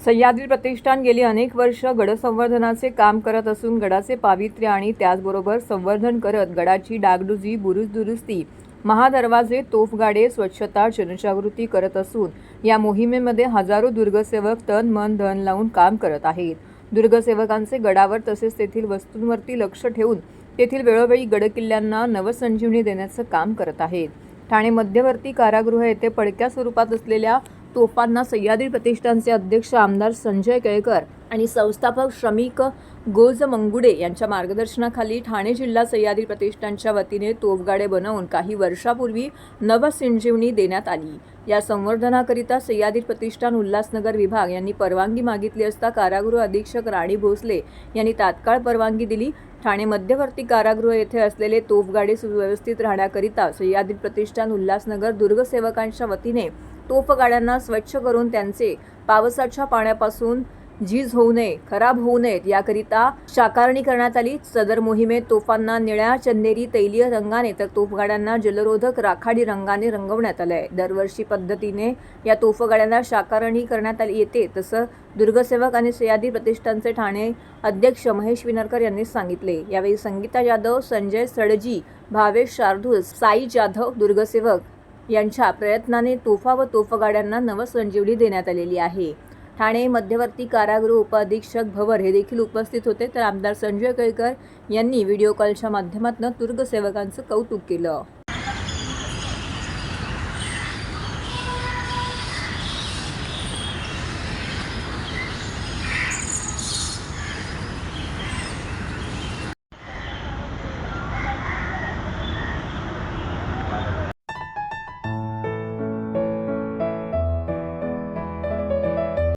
सह्याद्री प्रतिष्ठान गेली अनेक वर्ष गड संवर्धनाचे काम करत असून गडाचे पावित्र्य आणि त्याचबरोबर संवर्धन करत गडाची डागडुजी, बुरुज दुरुस्ती, महादरवाजे, तोफगाडे, स्वच्छता, जनजागृती करत असून या मोहिमेमध्ये हजारो दुर्गसेवक तन मन धन लावून काम करत आहेत। दुर्गसेवकांचे गडावर तसेच तेथील वस्तूंवरती लक्ष ठेवून तेथील वेळोवेळी गडकिल्ल्यांना नवसंजीवनी देण्याचं काम करत आहेत। ठाणे मध्यवर्ती कारागृह येथे पडक्या स्वरूपात असलेल्या तोफांना सह्याद्री प्रतिष्ठानचे अध्यक्ष आमदार संजय केळकर आणि संस्थापक श्रमिक गोजमंगुडे यांच्या मार्गदर्शनाखाली ठाणे जिल्हा सह्याद्री प्रतिष्ठानच्या वतीने तोफगाडे बनवून काही वर्षापूर्वी नवसंजीवनी देण्यात आली। या संवर्धनाकरिता सह्याद्री प्रतिष्ठान उल्हासनगर विभाग यांनी परवानगी मागितली असता कारागृह अधीक्षक राणी भोसले यांनी तात्काळ परवानगी दिली। ठाणे मध्यवर्ती कारागृह येथे असलेले तोफगाडे सुव्यवस्थित राहण्याकरिता सह्याद्री प्रतिष्ठान उल्हासनगर दुर्गसेवकांच्या वतीने तोफगाड्यांना स्वच्छ करून त्यांचे पावसाच्या पाण्यापासून झीज होऊ नये, खराब होऊ नयेत याकरिता शाकारणी करण्यात आली। सदर मोहिमेत तोफांना निळ्या, चंदेरी, तैलीय रंगाने तर तोफगाड्यांना जलरोधक राखाडी रंगाने रंगवण्यात आले। दरवर्षी पद्धतीने या तोफगाड्यांना शाकारणी करण्यात आली येते, तसं दुर्गसेवक आणि सह्याद्री प्रतिष्ठानचे ठाणे अध्यक्ष महेश विनरकर यांनी सांगितले। यावेळी संगीता जाधव, संजय सडजी, भावेश शार्दूल, साई जाधव दुर्गसेवक यांच्या प्रयत्नाने तोफा व तोफगाड्यांना नवसंजीवनी देण्यात आलेली आहे। ठाणे मध्यवर्ती कारागृह उपअधीक्षक भवर हे देखील उपस्थित होते, तर आमदार संजय केळकर यांनी व्हिडिओ कॉलच्या माध्यमातून दुर्गसेवकांचं कौतुक केलं।